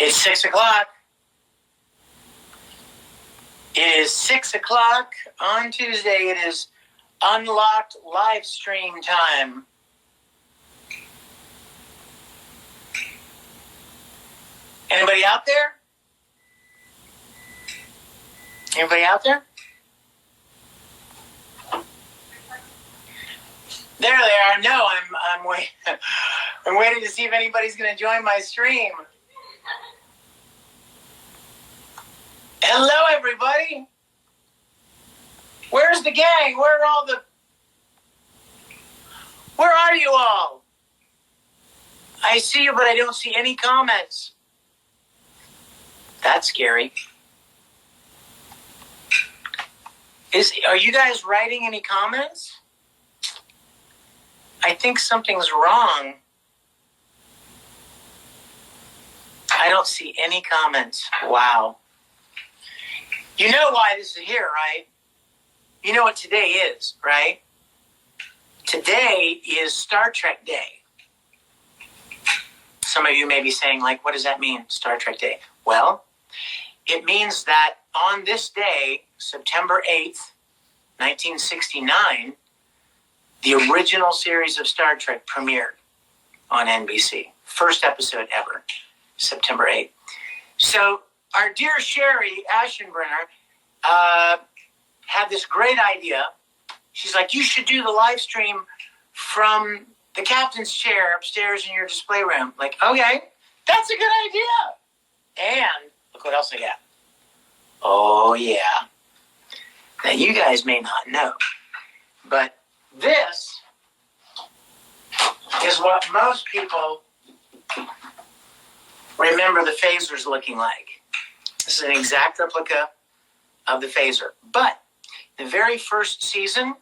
It's 6 o'clock. It is 6 o'clock on Tuesday. It is unlocked live stream time. Anybody out there? Anybody out there? There they are. No, I'm waiting to see if anybody's going to join my stream. Hello, everybody. Where's the gang? Where are you all? I see you, but I don't see any comments. That's scary. Are you guys writing any comments? I think something's wrong. I don't see any comments. Wow. You know why this is here, right? You know what today is, right? Today is Star Trek Day. Some of you may be saying, like, what does that mean, Star Trek Day? Well, it means that on this day, September 8th, 1969, the original series of Star Trek premiered on NBC. First episode ever, September 8th. So our dear Sherry Ashenbrenner had this great idea. She's like, you should do the live stream from the captain's chair upstairs in your display room. Like, okay, that's a good idea. And look what else I got. Oh, yeah. Now, you guys may not know, but this is what most people remember the phasers looking like. This is an exact replica of the phaser. But the very first season,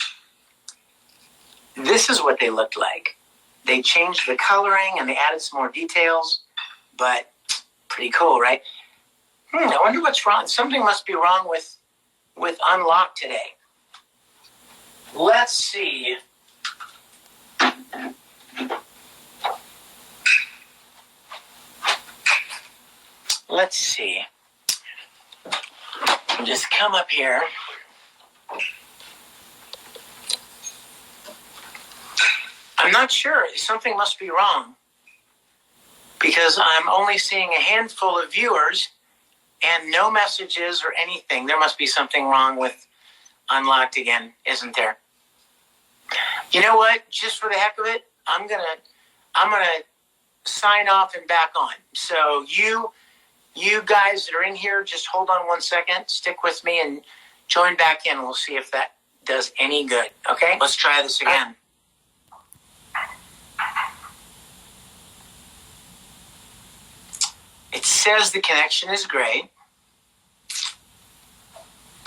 this is what they looked like. They changed the coloring and they added some more details, but pretty cool, right? I wonder what's wrong. Something must be wrong with Unlocked today. Let's see. Let's see. Just come up here. I'm not sure. Something must be wrong. Because I'm only seeing a handful of viewers and no messages or anything. There must be something wrong with Unlocked again, isn't there? You know what? Just for the heck of it, I'm gonna sign off and back on. So you guys that are in here, just hold on 1 second, stick with me, and join back in. We'll see if that does any good. Okay? Let's try this again. It says the connection is great.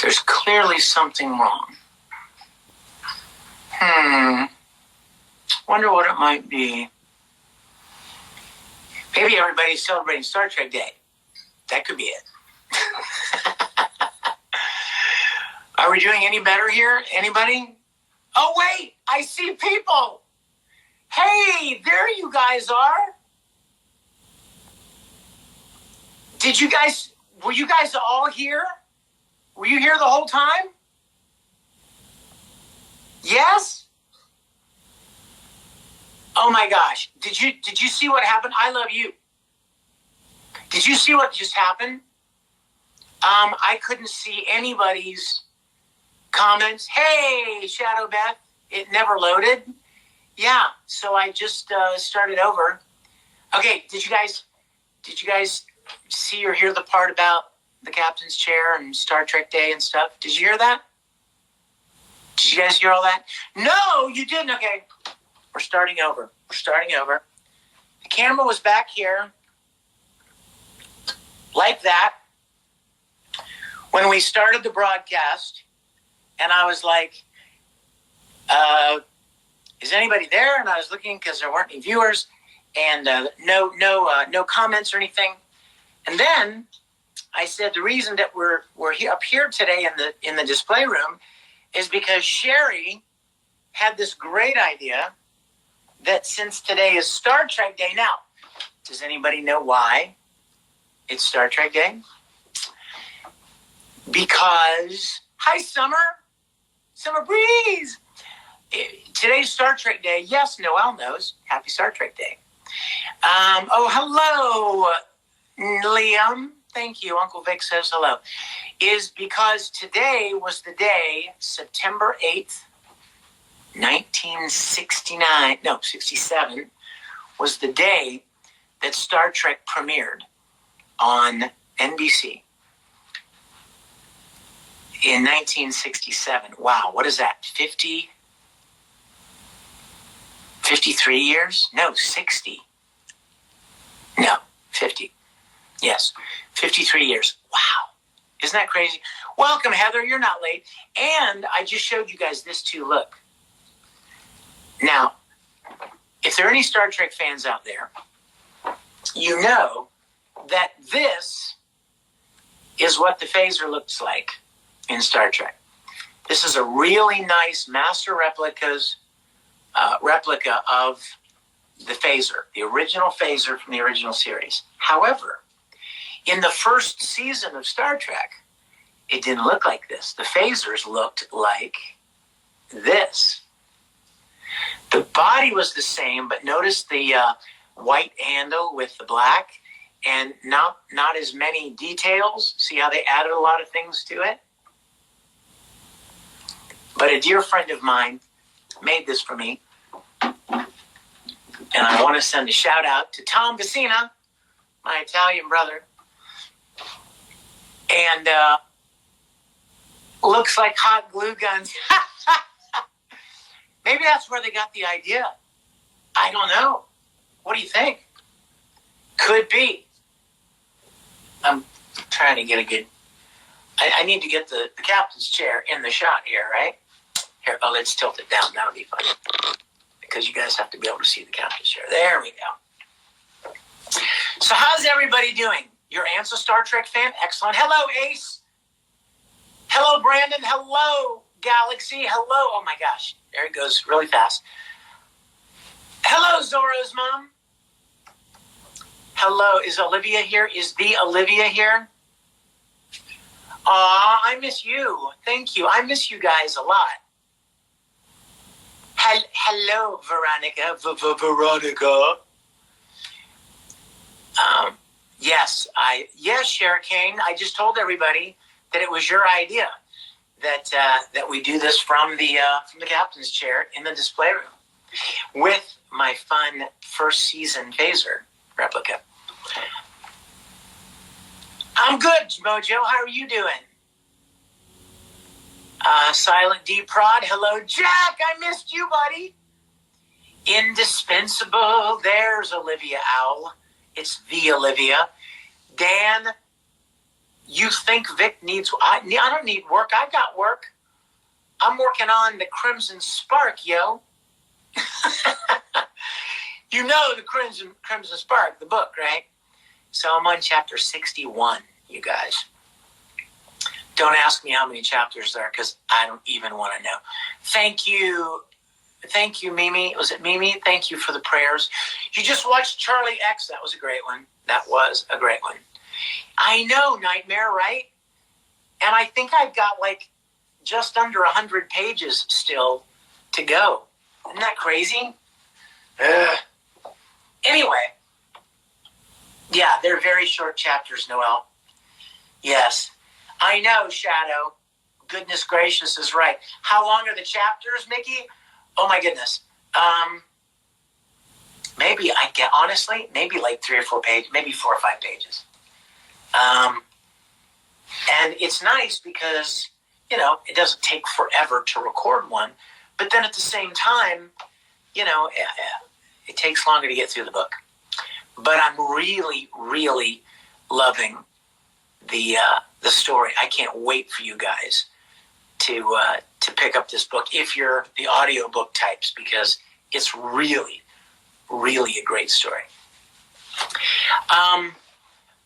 There's clearly something wrong. Wonder what it might be. Maybe everybody's celebrating Star Trek Day. That could be it. Are we doing any better here? Anybody? Oh, wait, I see people. Hey, there you guys are. Were you guys all here? Were you here the whole time? Yes? Oh my gosh. Did you see what happened? I love you. Did you see what just happened? I couldn't see anybody's comments. Hey, Shadow Beth, it never loaded. Yeah, so I just started over. Okay, did you guys see or hear the part about the captain's chair and Star Trek Day and stuff? Did you hear that? Did you guys hear all that? No, you didn't. Okay, we're starting over. The camera was back here like that when we started the broadcast, and I was like, is anybody there? And I was looking because there weren't any viewers and no comments or anything. And then I said the reason that we're up here today in the display room is because Sherry had this great idea that since today is Star Trek Day. Now, does anybody know why it's Star Trek Day? Because, hi, Summer Breeze. Today's Star Trek Day. Yes, Noel knows. Happy Star Trek Day. Hello, Liam. Thank you. Uncle Vic says hello. Is because today was the day, September 8th, 67, was the day that Star Trek premiered on NBC in 1967. Wow, what is that? 53 years? No, 60. No, 50. Yes, 53 years. Wow. Isn't that crazy? Welcome, Heather. You're not late. And I just showed you guys this too. Look. Now, if there are any Star Trek fans out there, you know that this is what the phaser looks like in Star Trek. This is a really nice master replica of the phaser, the original phaser from the original series. However, in the first season of Star Trek, it didn't look like this. The phasers looked like this. The body was the same, but notice the white handle with the black and not as many details. See how they added a lot of things to it? But a dear friend of mine made this for me. And I want to send a shout out to Tom Vecina, my Italian brother. And looks like hot glue guns. Maybe that's where they got the idea. I don't know. What do you think? Could be. I'm trying to get a good... I need to get the captain's chair in the shot here, right? Here, let's tilt it down. That'll be fun. Because you guys have to be able to see the captain's chair. There we go. So how's everybody doing? Your aunt's a Star Trek fan? Excellent. Hello, Ace. Hello, Brandon. Hello, Galaxy. Hello. Oh, my gosh. There it goes really fast. Hello, Zorro's mom. Hello. Is Olivia here? Is the Olivia here? Aw, I miss you. Thank you. I miss you guys a lot. Hello, Veronica. Veronica. Yes, Shara Kane. I just told everybody that it was your idea that we do this from the captain's chair in the display room with my fun first season phaser replica. I'm good, Mojo. How are you doing? Silent D Prod. Hello, Jack. I missed you, buddy. Indispensable. There's Olivia Owl. It's the Olivia. Dan, you think Vic needs... I don't need work. I got work. I'm working on the Crimson Spark, yo. You know the Crimson Spark, the book, right? So I'm on chapter 61, you guys. Don't ask me how many chapters there are because I don't even want to know. Thank you, Mimi. Was it Mimi? Thank you for the prayers. You just watched Charlie X. That was a great one. I know, Nightmare, right? And I think I've got like just under 100 pages still to go. Isn't that crazy? Anyway. Yeah, they're very short chapters, Noel. Yes. I know, Shadow. Goodness gracious is right. How long are the chapters, Mickey? Oh, my goodness. Maybe maybe like 3 or 4 pages, maybe 4 or 5 pages. And it's nice because, it doesn't take forever to record one. But then at the same time, it takes longer to get through the book. But I'm really, really loving the story. I can't wait for you guys to pick up this book if you're the audiobook types, because it's really, really a great story.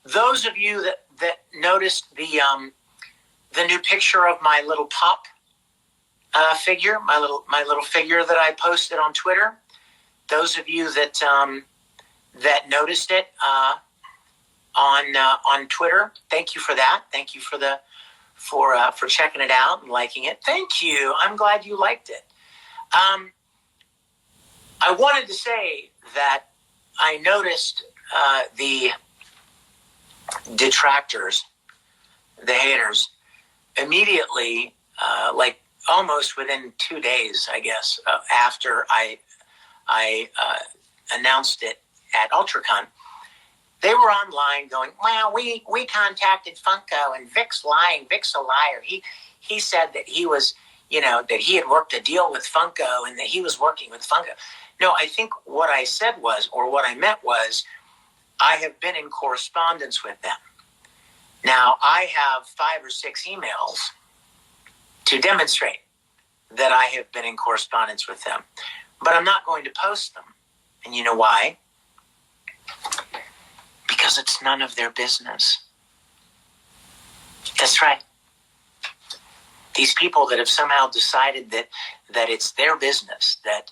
Those of you that noticed the new picture of my little pop figure, my little figure that I posted on Twitter, those of you that noticed it on on Twitter. Thank you for that. Thank you for checking it out and liking it. Thank you. I'm glad you liked it. I wanted to say that I noticed the detractors, the haters, immediately, like almost within 2 days, I guess, after I announced it at UltraCon, they were online going, well, we contacted Funko and Vic's lying. Vic's a liar. He said that he was, that he had worked a deal with Funko and that he was working with Funko. No, I think what I said was, or what I meant was, I have been in correspondence with them. Now, I have 5 or 6 emails to demonstrate that I have been in correspondence with them. But I'm not going to post them. And you know why? Because it's none of their business. That's right. These people that have somehow decided that it's their business, that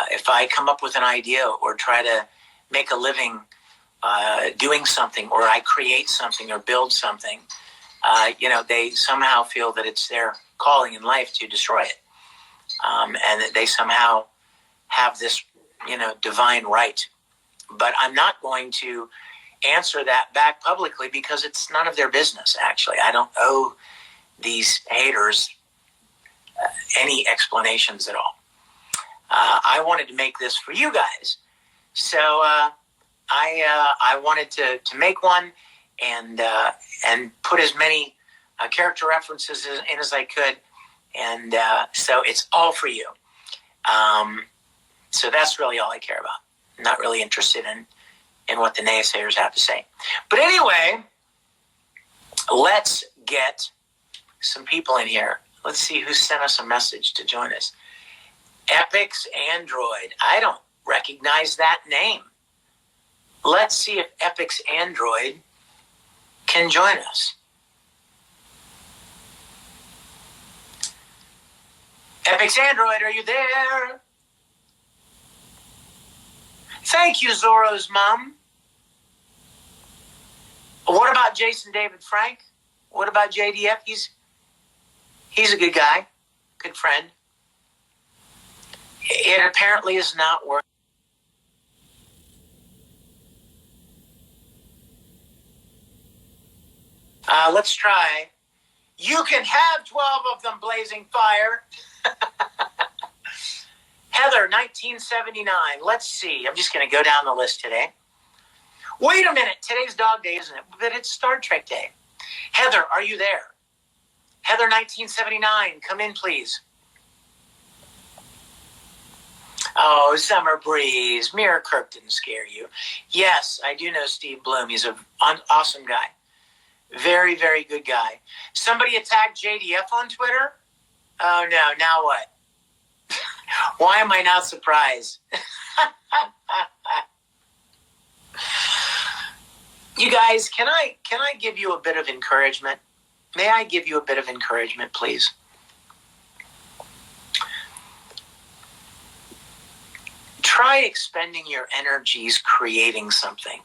if I come up with an idea or try to make a living doing something, or I create something or build something, they somehow feel that it's their calling in life to destroy it. And that they somehow have this, divine right. But I'm not going to answer that back publicly because it's none of their business, actually. I don't owe these haters any explanations at all. I wanted to make this for you guys. So I wanted to make one and put as many character references in as I could. And so it's all for you. So that's really all I care about. I'm not really interested in what the naysayers have to say. But anyway, let's get some people in here. Let's see who sent us a message to join us. Epic's Android. I don't recognize that name. Let's see if Epic's Android can join us. Epic's Android, are you there? Thank you, Zorro's mom. What about Jason David Frank? What about JDF? He's a good guy, good friend. It apparently is not working. Let's try. You can have 12 of them blazing fire. Heather, 1979. Let's see. I'm just going to go down the list today. Wait a minute. Today's Dog Day, isn't it? But it's Star Trek Day. Heather, are you there? Heather, 1979. Come in, please. Oh, Summer Breeze. Mira Kirk didn't scare you. Yes, I do know Steve Bloom. He's an awesome guy. Very, very good guy. Somebody attacked JDF on Twitter? Oh, no. Now what? Why am I not surprised? You guys, can I give you a bit of encouragement? May I give you a bit of encouragement, please? Try expending your energies creating something.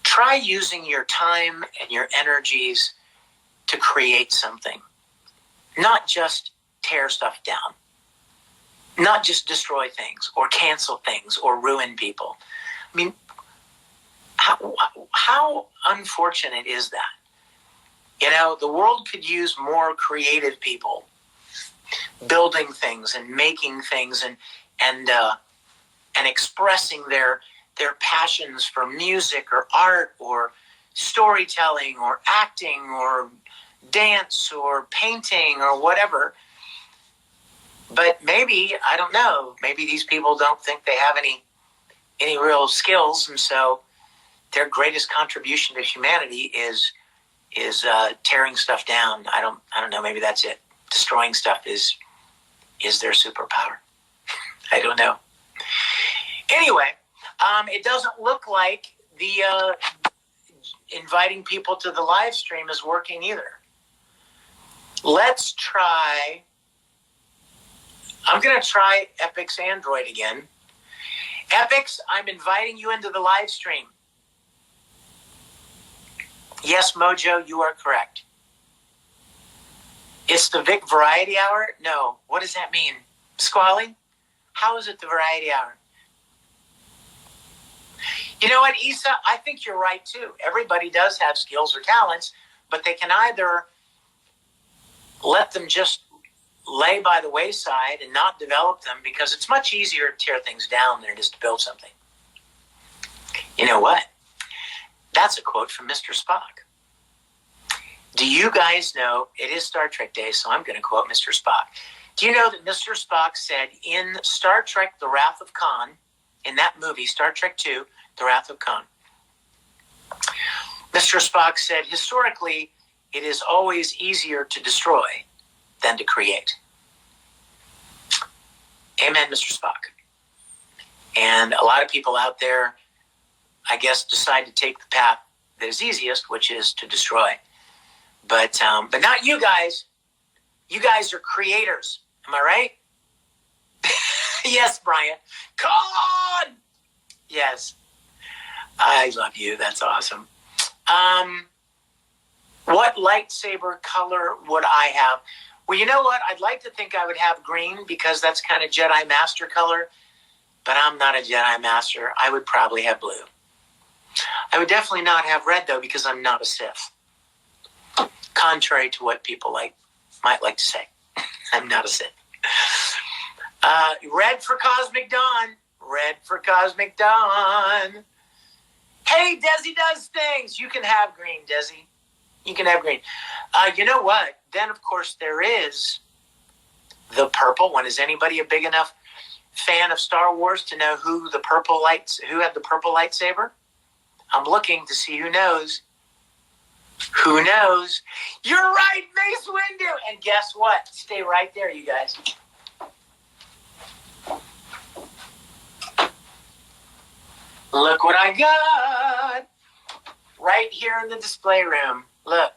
Try using your time and your energies to create something. Not just tear stuff down. Not just destroy things or cancel things or ruin people. I mean, how unfortunate is that? The world could use more creative people building things and making things and expressing their passions for music or art or storytelling or acting or dance or painting or whatever. But maybe, I don't know, maybe these people don't think they have any real skills, and so their greatest contribution to humanity is tearing stuff down. I don't know, maybe that's it. Destroying stuff is their superpower. I don't know. Anyway, it doesn't look like the inviting people to the live stream is working either. Let's try. I'm going to try Epic's Android again. Epic's, I'm inviting you into the live stream. Yes, Mojo, you are correct. It's the Vic Variety Hour? No. What does that mean? Squally? How is it the Variety Hour? You know what, Issa? I think you're right, too. Everybody does have skills or talents, but they can either let them just lay by the wayside and not develop them, because it's much easier to tear things down than it is to build something. You know what? That's a quote from Mr. Spock. Do you guys know, it is Star Trek Day, so I'm going to quote Mr. Spock. Do you know that Mr. Spock said in Star Trek The Wrath of Khan, in that movie, Star Trek II, The Wrath of Khan, Mr. Spock said, historically, it is always easier to destroy than to create. Amen, Mr. Spock. And a lot of people out there, I guess, decide to take the path that is easiest, which is to destroy. But not you guys. You guys are creators. Am I right? Yes, Brian. Come on! Yes. I love you. That's awesome. What lightsaber color would I have? Well, you know what? I'd like to think I would have green, because that's kind of Jedi Master color. But I'm not a Jedi Master. I would probably have blue. I would definitely not have red, though, because I'm not a Sith. Contrary to what people might like to say. I'm not a Sith. Red for Cosmic Dawn. Red for Cosmic Dawn. Hey, Desi does things. You can have green, Desi. You can have green. You know what? Then, of course, there is the purple one. Is anybody a big enough fan of Star Wars to know who had the purple lightsaber? I'm looking to see who knows. Who knows? You're right, Mace Windu. And guess what? Stay right there, you guys. Look what I got. Right here in the display room. Look.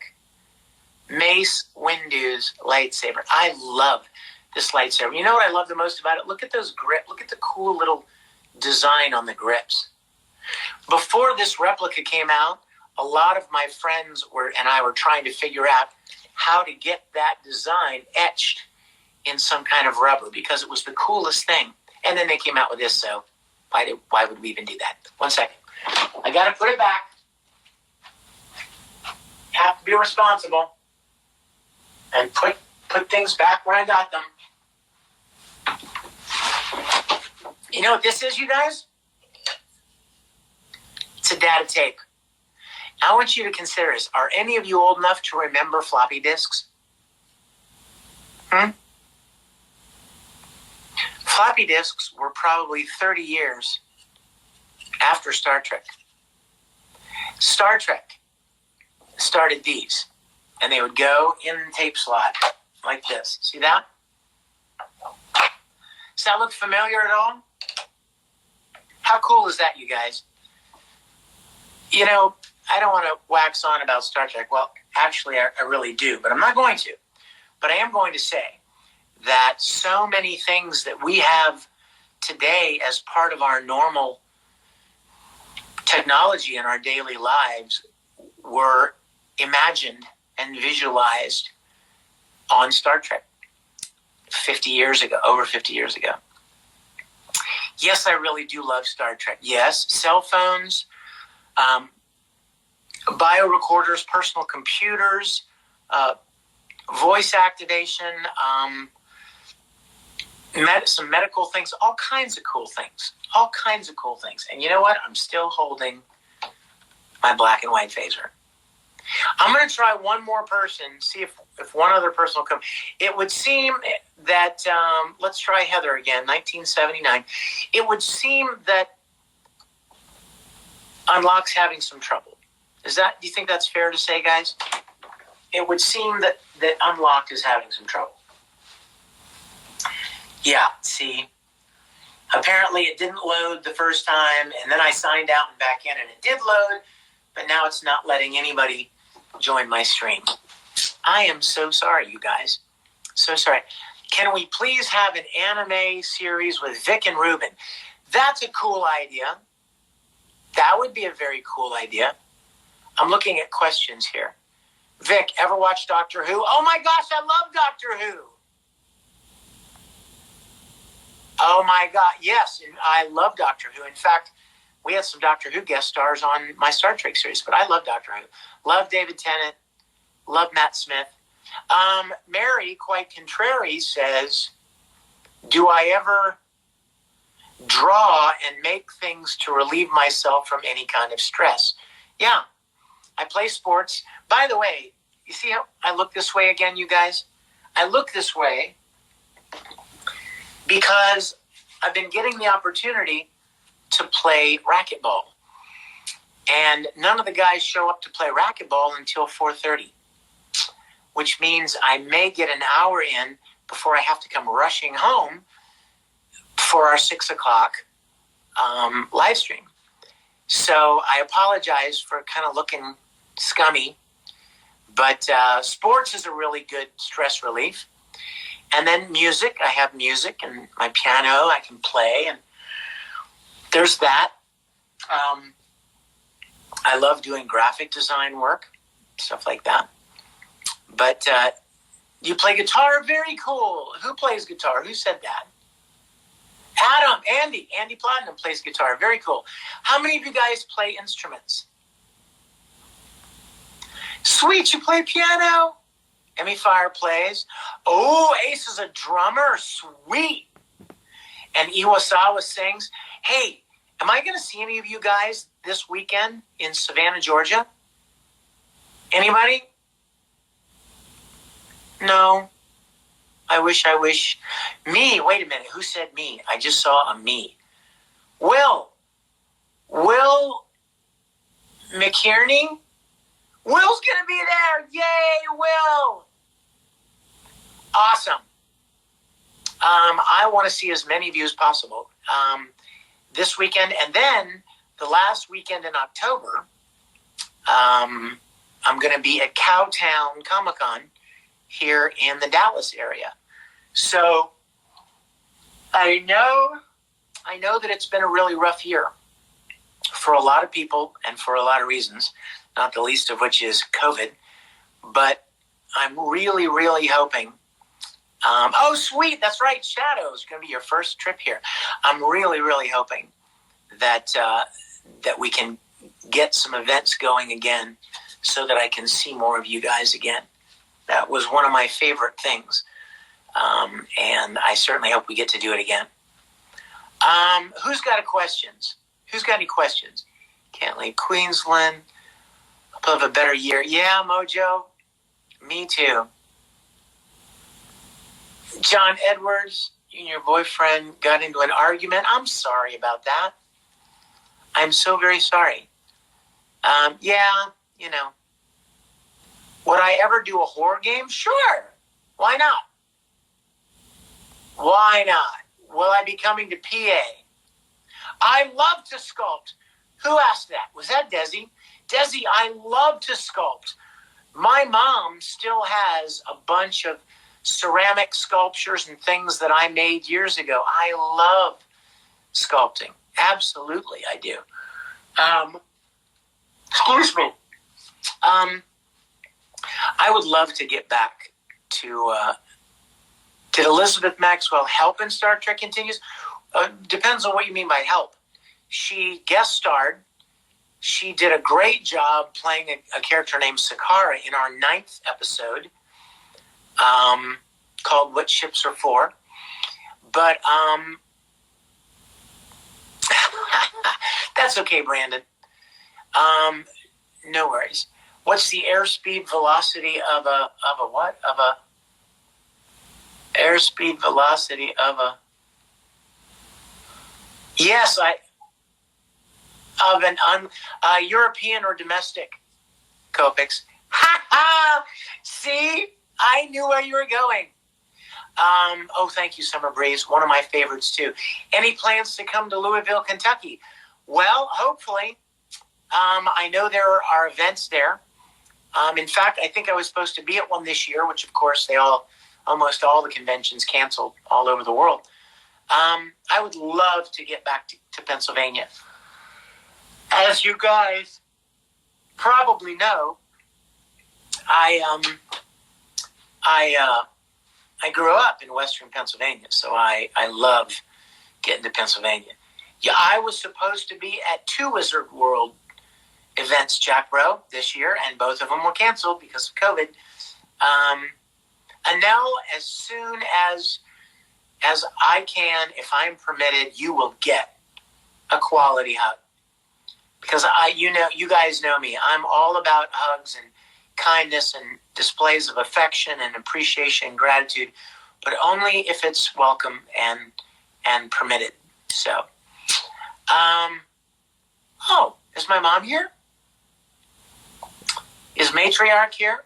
Mace Windu's lightsaber. I love this lightsaber. You know what I love the most about it? Look at those grips. Look at the cool little design on the grips. Before this replica came out, a lot of my friends and I were trying to figure out how to get that design etched in some kind of rubber, because it was the coolest thing. And then they came out with this, so why would we even do that? 1 second. I got to put it back. Have to be responsible. And put things back where I got them. You know what this is, you guys? It's a data tape. I want you to consider this. Are any of you old enough to remember floppy disks? Floppy disks were probably 30 years after Star Trek. Star Trek started these, and they would go in the tape slot like this. See that? Does that look familiar at all? How cool is that, you guys? You know, I don't want to wax on about Star Trek. Well, actually, I really do, but I'm not going to. But I am going to say that so many things that we have today as part of our normal technology in our daily lives were imagined and visualized on Star Trek 50 years ago, over 50 years ago. Yes, I really do love Star Trek. Yes, cell phones, biorecorders, personal computers, voice activation, some medical things, all kinds of cool things. All kinds of cool things. And you know what? I'm still holding my black and white phaser. I'm going to try one more person, see if one other person will come. It would seem that, let's try Heather again, 1979. It would seem that Unlock's having some trouble. Do you think that's fair to say, guys? It would seem that Unlocked is having some trouble. Yeah, see, apparently it didn't load the first time, and then I signed out and back in, and it did load, but now it's not letting anybody join my stream. I am so sorry, you guys. So sorry. Can we please have an anime series with Vic and Ruben? That's a cool idea. That would be a very cool idea. I'm looking at questions here. Vic, ever watch Doctor Who? Oh my gosh, I love Doctor Who. Oh my God, yes, I love Doctor Who. In fact, we had some Doctor Who guest stars on my Star Trek series, but I love Doctor Who. Love David Tennant. Love Matt Smith. Mary, quite contrary, says, do I ever draw and make things to relieve myself from any kind of stress? Yeah, I play sports. By the way, you see how I look this way again, you guys? I look this way because I've been getting the opportunity to play racquetball. And none of the guys show up to play racquetball until 4:30, which means I may get an hour in before I have to come rushing home for our 6 o'clock live stream. So I apologize for kind of looking scummy, but sports is a really good stress relief. And then music, I have music and my piano I can play, and there's that. I love doing graphic design work, stuff like that. But you play guitar? Very cool. Who plays guitar? Who said that? Adam, Andy Platinum plays guitar. Very cool. How many of you guys play instruments? Sweet, you play piano? Emmy Fire plays. Oh, Ace is a drummer. Sweet. And Iwasawa sings. Hey, am I going to see any of you guys this weekend in Savannah, Georgia? Anybody? No. I wish. Me, wait a minute. Who said me? I just saw a me. Will McKierney? Will's going to be there. Yay, Will. Awesome. I want to see as many of you as possible this weekend. And then the last weekend in October, I'm going to be at Cowtown Comic-Con here in the Dallas area. So I know that it's been a really rough year for a lot of people and for a lot of reasons, not the least of which is COVID. But I'm really, really hoping. Oh, sweet. That's right. Shadow's going to be your first trip here. I'm really, really hoping that that we can get some events going again so that I can see more of you guys again. That was one of my favorite things. And I certainly hope we get to do it again. Who's got questions? Who's got any questions? Can't leave Queensland. Hope have a better year. Yeah, Mojo. Me too. John Edwards, you and your boyfriend got into an argument. I'm sorry about that. I'm so very sorry. Yeah, you know. Would I ever do a horror game? Sure. Why not? Why not? Will I be coming to PA? I love to sculpt. Who asked that? Was that Desi? Desi, I love to sculpt. My mom still has a bunch of ceramic sculptures and things that I made years ago. I love sculpting. Absolutely, I do. Excuse me. I would love to get back to... Did Elizabeth Maxwell help in Star Trek Continues? Depends on what you mean by help. She guest starred. She did a great job playing a character named Sakara in our 9th episode called What Ships Are For. But that's okay, Brandon. No worries. What's the airspeed velocity of a what? Of a airspeed velocity of a... Yes, of an European or domestic, Kopix. Ha ha! See? I knew where you were going. Oh, thank you, Summer Breeze. One of my favorites, too. Any plans to come to Louisville, Kentucky? Well, hopefully. I know there are events there. In fact, I think I was supposed to be at one this year, which, of course, almost all the conventions canceled all over the world. I would love to get back to Pennsylvania. As you guys probably know, I grew up in Western Pennsylvania, so I love getting to Pennsylvania. Yeah, I was supposed to be at 2 Wizard World events, Jack Bro, this year, and both of them were canceled because of COVID. And now, as soon as I can, if I'm permitted, you will get a quality hug. Because you guys know me. I'm all about hugs and kindness and displays of affection and appreciation and gratitude, but only if it's welcome and permitted. So, is my mom here? Is Matriarch here?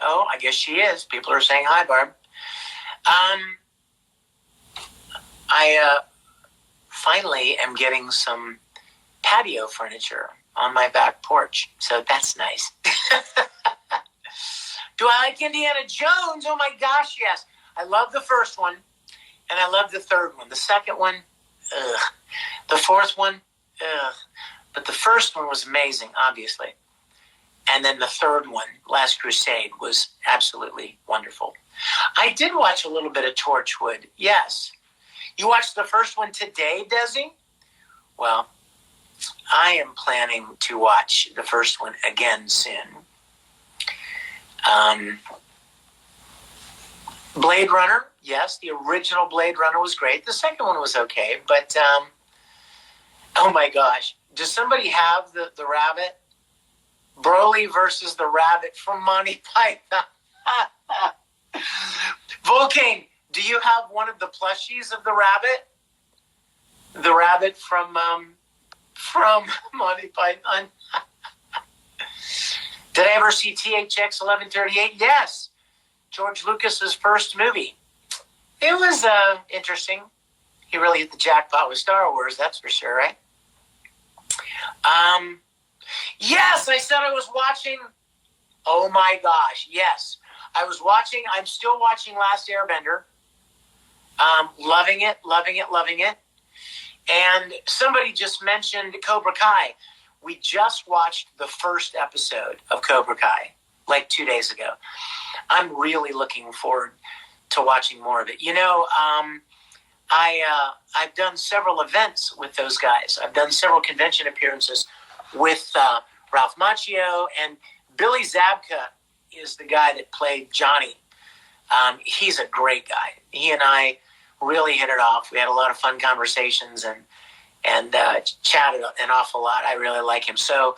Oh, I guess she is. People are saying hi, Barb. I finally am getting some patio furniture on my back porch, so that's nice. Do I like Indiana Jones? Oh my gosh, yes. I love the first one, and I love the third one. The second one, ugh. The fourth one, ugh. But the first one was amazing, obviously. And then the third one, Last Crusade, was absolutely wonderful. I did watch a little bit of Torchwood, yes. You watched the first one today, Desi? Well, I am planning to watch the first one again soon. Blade Runner, yes, the original Blade Runner was great. The second one was okay, but oh my gosh. Does somebody have the rabbit? Broly versus the rabbit from Monty Python. Volcane, do you have one of the plushies of the rabbit? The rabbit from Monty Python. Did I ever see THX 1138? Yes. George Lucas's first movie. It was interesting. He really hit the jackpot with Star Wars, that's for sure, right? Yes, I said I was watching. Oh my gosh, yes. I'm still watching Last Airbender. Loving it. And somebody just mentioned Cobra Kai. We just watched the first episode of Cobra Kai like 2 days ago. I'm really looking forward to watching more of it. You know, I've done several events with those guys. I've done several convention appearances with Ralph Macchio, and Billy Zabka is the guy that played Johnny. He's a great guy. He and I really hit it off. We had a lot of fun conversations and chatted an awful lot. I really like him. So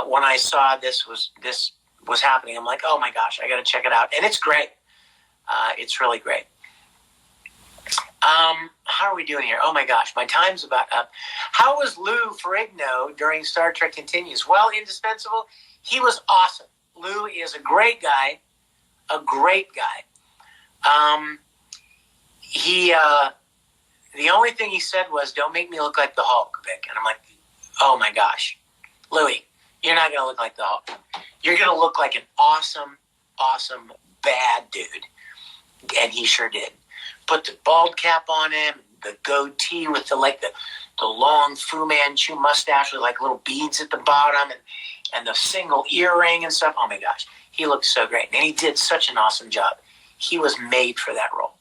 when I saw this was happening, I'm like, oh my gosh, I got to check it out. And it's great. It's really great. How are we doing here? Oh my gosh, my time's about up. How was Lou Ferrigno during Star Trek Continues? Well, indispensable. He was awesome. Lou is a great guy. The only thing he said was, don't make me look like the Hulk, Vic. And I'm like, oh my gosh, Louie, you're not going to look like the Hulk. You're going to look like an awesome, bad dude. And he sure did. Put the bald cap on him, the goatee with the long Fu Manchu mustache with like little beads at the bottom and the single earring and stuff. Oh my gosh, he looked so great. And he did such an awesome job. He was made for that role.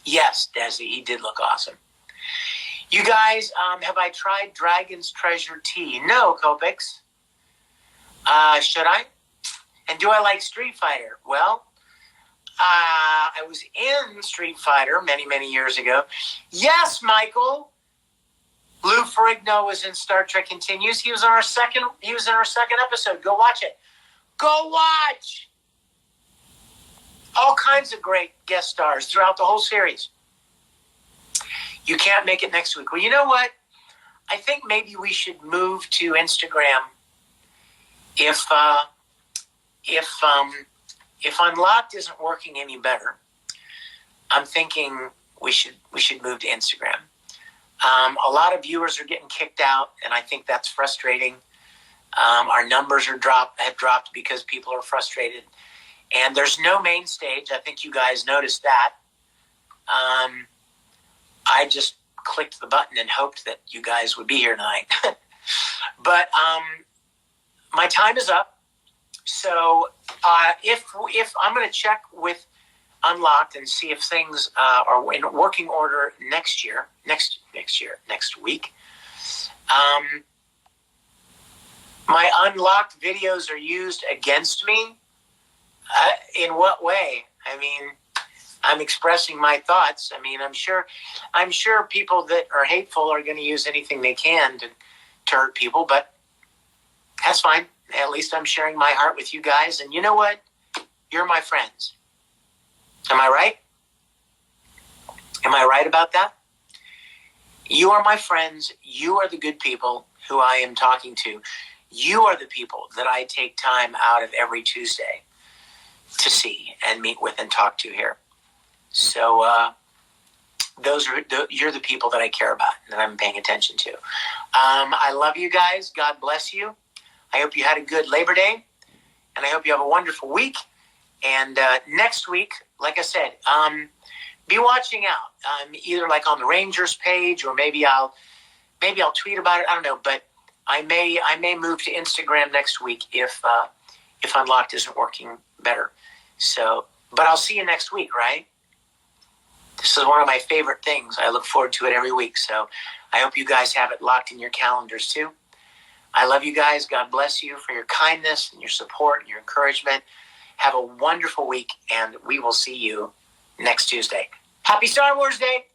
Yes, Desi, he did look awesome. You guys, have I tried Dragon's Treasure tea? No, Kopix. Should I? And do I like Street Fighter? Well, I was in Street Fighter many years ago. Yes, Michael. Lou Ferrigno was in Star Trek Continues. He was in our second episode. Go watch it. Go watch. All kinds of great guest stars throughout the whole series. You can't make it next week. Well, you know what? I think maybe we should move to Instagram. If Unlocked isn't working any better, I'm thinking we should move to Instagram. A lot of viewers are getting kicked out, and I think that's frustrating. Our numbers have dropped because people are frustrated, and there's no main stage. I think you guys noticed that. I just clicked the button and hoped that you guys would be here tonight. But my time is up. So if I'm going to check with Unlocked and see if things are in working order next week. My Unlocked videos are used against me. In what way? I mean, I'm expressing my thoughts. I mean, I'm sure people that are hateful are going to use anything they can to hurt people, but that's fine. At least I'm sharing my heart with you guys. And you know what? You're my friends. Am I right? Am I right about that? You are my friends. You are the good people who I am talking to. You are the people that I take time out of every Tuesday to see and meet with and talk to here. So you're the people that I care about and that I'm paying attention to. I love you guys. God bless you. I hope you had a good Labor Day, and I hope you have a wonderful week. And next week, like I said, be watching out. Either like on the Rangers page, or maybe I'll tweet about it. I don't know, but I may move to Instagram next week if Unlocked isn't working better. So, but I'll see you next week, right? This is one of my favorite things. I look forward to it every week. So I hope you guys have it locked in your calendars too. I love you guys. God bless you for your kindness and your support and your encouragement. Have a wonderful week, and we will see you next Tuesday. Happy Star Wars Day!